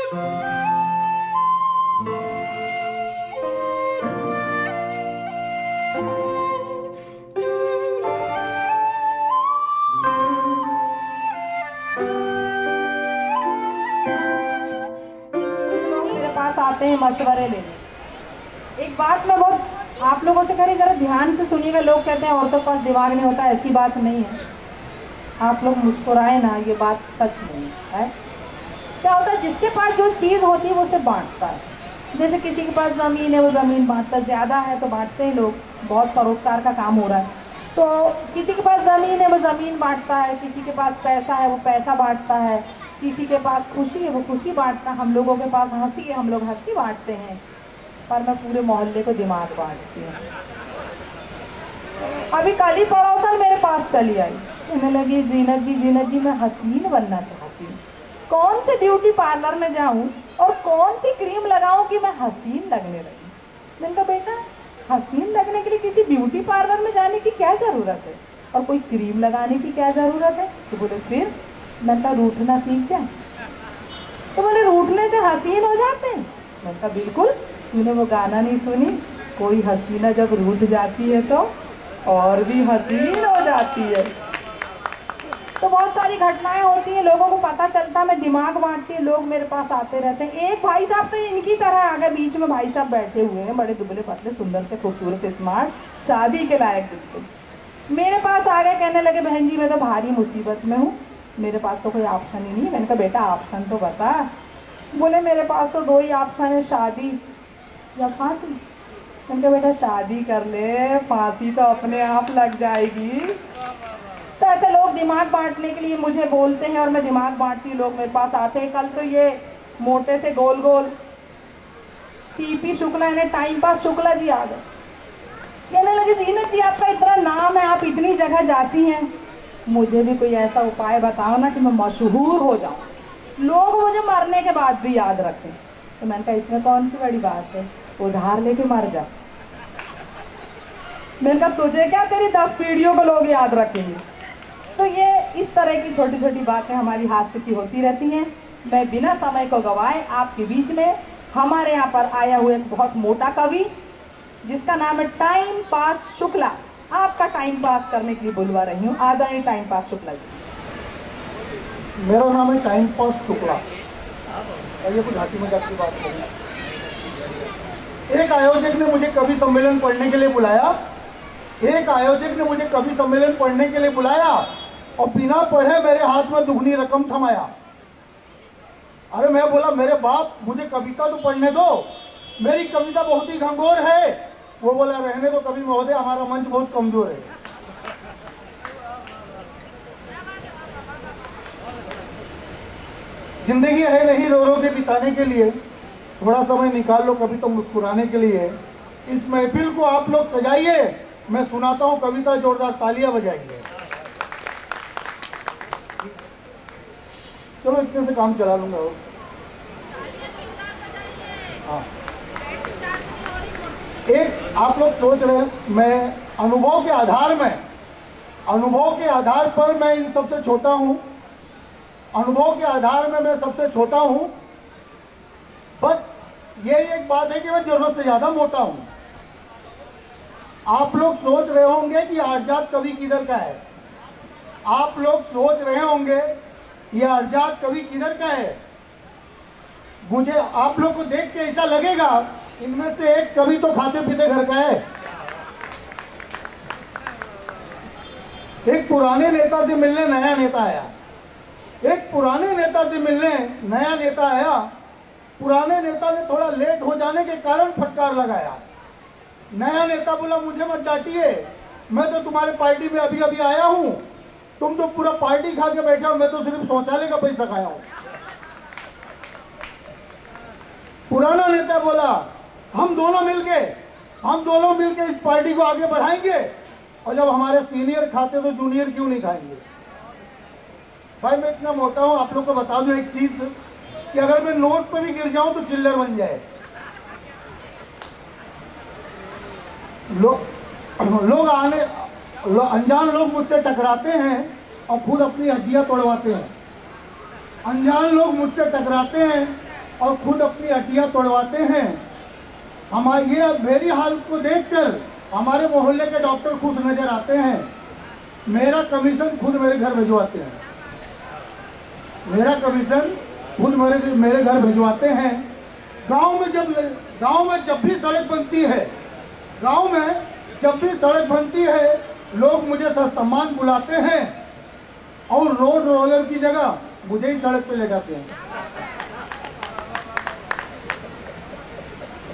आते हैं मशवरे लेने। एक बात मैं बहुत आप लोगों से कह रही, जरा ध्यान से सुनिएगा। लोग कहते हैं औरतों के पास दिमाग नहीं होता, ऐसी बात नहीं है। आप लोग मुस्कुराए ना, ये बात सच नहीं है। क्या होता है, जिसके पास जो चीज़ होती है वो उसे बांटता है। जैसे किसी के पास ज़मीन है, वो ज़मीन बांटता है, ज़्यादा है तो बांटते हैं लोग, बहुत परोपकार का काम हो रहा है। तो किसी के पास ज़मीन है वो ज़मीन बांटता है, किसी के पास पैसा है वो पैसा बांटता है, किसी के पास खुशी है वो खुशी बांटता है। हम लोगों के पास हंसी है, हम लोग हंसी बांटते हैं। पर मैं पूरे मोहल्ले को दिमाग बांटती हूँ। अभी कल ही पड़ोसन मेरे पास चली आई, कहने लगी जीनत जी मैं हसीन बनना चाहती हूँ। कौन से ब्यूटी पार्लर में जाऊँ और कौन सी क्रीम लगाऊँ कि मैं हसीन लगने लगी। मैंने कहा बेटा, हसीन लगने के लिए किसी ब्यूटी पार्लर में जाने की क्या ज़रूरत है, और कोई क्रीम लगाने की क्या ज़रूरत है। तो बोले फिर। मैंने कहा रूठना सीख जाए। तो बोले रूठने से हसीन हो जाते हैं। मैंने कहा बिल्कुल। तूने वो गाना नहीं सुनी, कोई हसीना जब रूठ जाती है तो और भी हसीन हो जाती है। तो बहुत सारी घटनाएं होती हैं, लोगों को पता चलता, मैं दिमाग बांटती है, लोग मेरे पास आते रहते हैं। एक भाई साहब तो इनकी तरह आ गए, बीच में भाई साहब बैठे हुए हैं, बड़े दुबले पतले सुंदर से खूबसूरत स्मार्ट, शादी के लायक बिल्कुल। मेरे पास आ गए, कहने लगे बहन जी मैं तो भारी मुसीबत में हूँ, मेरे पास तो कोई ऑप्शन ही नहीं है। मैंने कहा बेटा ऑप्शन तो बता। बोले मेरे पास तो दो ही ऑप्शन है, शादी या फांसी। मैंने कहा बेटा शादी कर ले, फांसी तो अपने आप लग जाएगी। तो ऐसे लोग दिमाग बांटने के लिए मुझे बोलते हैं और मैं दिमाग बांटती हूँ, लोग मेरे पास आते हैं। कल तो ये मोटे से गोल गोल पीपी शुक्ला यानी टाइम पास शुक्ला जी आ गए, कहने लगे जीनत जी आपका इतना नाम है, आप इतनी जगह जाती हैं, मुझे भी कोई ऐसा उपाय बताओ ना कि मैं मशहूर हो जाऊं, लोग मुझे मरने के बाद भी याद रखें। तो मैंने कहा इसमें कौन सी बड़ी बात है, उधार लेके मर जा। मैंने कहा तुझे क्या, तेरी 10 पीढ़ियों को लोग याद रखेंगे। तो ये इस तरह की छोटी छोटी बातें हमारी हास्य की होती रहती हैं। मैं बिना समय को गवाए आपके बीच में हमारे यहाँ पर आया हुआ एक बहुत मोटा कवि जिसका नाम है टाइम पास शुक्ला, आपका टाइम पास करने के लिए बुलवा रही हूँ। आदरणीय टाइम पास शुक्ला जी। मेरा नाम है टाइम पास शुक्ला। ये कुछ हंसी मजाक की बात करें। एक आयोजक ने मुझे कवि सम्मेलन पढ़ने के लिए बुलाया, और बिना पढ़े मेरे हाथ में दुगनी रकम थमाया। अरे मैं बोला मेरे बाप मुझे कविता तो पढ़ने दो, मेरी कविता बहुत ही घंघोर है। वो बोला रहने दो कवि महोदय, हमारा मंच बहुत कमजोर है। जिंदगी है नहीं रो रो के बिताने के लिए, थोड़ा समय निकाल लो कभी तो मुस्कुराने के लिए। इस महफिल को आप लोग सजाइए, मैं सुनाता हूँ कविता, जोरदार तालियां बजाइए। चलो इतने से काम चला लूंगा। हाँ, एक आप लोग सोच रहे हैं मैं अनुभव के आधार पर मैं इन सबसे छोटा हूं, अनुभव के आधार में मैं सबसे छोटा हूं। बस ये एक बात है कि मैं जरूरत से ज्यादा मोटा हूं। आप लोग सोच रहे होंगे कि आर्जात कवि किधर का है, आप लोग सोच रहे होंगे ये आर्जात कवि किधर का है। मुझे आप लोग को देख के ऐसा लगेगा इनमें से एक कवि तो खाते पीते घर का है। एक पुराने नेता से मिलने नया नेता आया, पुराने नेता ने थोड़ा लेट हो जाने के कारण फटकार लगाया। नया नेता बोला मुझे मत डांटिए, मैं तो तुम्हारे पार्टी में अभी अभी आया हूं, तुम तो पूरा पार्टी खा के बैठे हो, मैं तो सिर्फ शौचालय का पैसा खाया हूं। पुराना नेता बोला हम दोनों मिलके इस पार्टी को आगे बढ़ाएंगे, और जब हमारे सीनियर खाते तो जूनियर क्यों नहीं खाएंगे। भाई मैं इतना मोटा हूं, आप लोग को बता दूं एक चीज कि अगर मैं नोट पर भी गिर जाऊं तो चिल्लर बन जाए। अनजान लोग मुझसे टकराते हैं और खुद अपनी हड्डियां तोड़वाते हैं। अनजान लोग मुझसे टकराते हैं और खुद अपनी हड्डियां तोड़वाते हैं। हमारी ये मेरी हालत को देखकर हमारे मोहल्ले के डॉक्टर खुश नजर आते हैं। मेरा कमीशन खुद मेरे घर भिजवाते हैं, मेरा कमीशन खुद मेरे घर भिजवाते हैं। गांव में जब भी सड़क बनती है, गांव में जब भी सड़क बनती है, लोग मुझे सम्मान बुलाते हैं और रोड रोलर की जगह मुझे ही सड़क पे ले जाते हैं।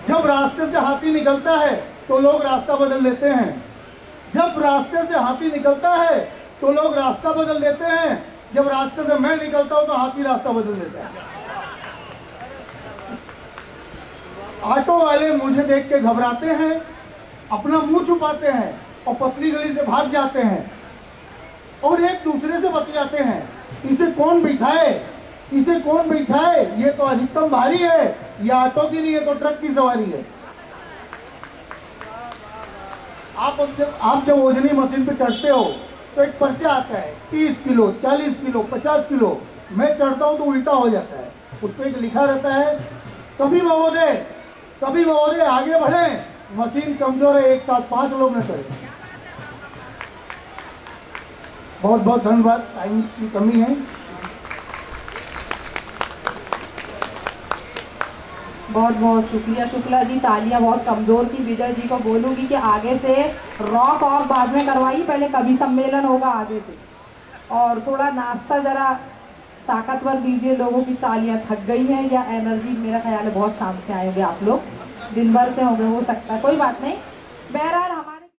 जब रास्ते से हाथी निकलता है तो लोग रास्ता बदल लेते हैं, जब रास्ते से हाथी निकलता है तो लोग रास्ता बदल देते हैं, जब रास्ते से मैं निकलता हूं तो हाथी रास्ता बदल देता है। ऑटो वाले मुझे देख के घबराते हैं, अपना मुंह छुपाते हैं और पतली गली से भाग जाते हैं और एक दूसरे से बतियाते हैं, इसे कौन बिठाए, इसे कौन बिठाए, ये तो अधिकतम भारी है, ये ऑटो की नहीं है तो ट्रक की सवारी है। आप जब वजनी मशीन पे चढ़ते हो तो एक पर्चा आता है 30 किलो, 40 किलो, 50 किलो। मैं चढ़ता हूं तो उल्टा हो जाता है, उस पर एक लिखा रहता है कभी महोदय आगे बढ़े, मशीन कमजोर है, एक साथ 5 लोग न चढ़े। बहुत बहुत धन्यवाद, टाइम की कमी है। बहुत बहुत शुक्रिया शुक्ला जी, तालियां बहुत कमजोर थी। विजय जी को बोलूंगी कि आगे से रॉक और बाद में करवाइए, पहले कवि सम्मेलन होगा आगे से, और थोड़ा नाश्ता जरा ताकतवर दीजिए। लोगों की तालियां थक गई हैं या एनर्जी, मेरा ख्याल है बहुत शाम से आए होंगे आप लोग, दिन भर से होंगे, हो सकता है, कोई बात नहीं। बहरहाल हमारे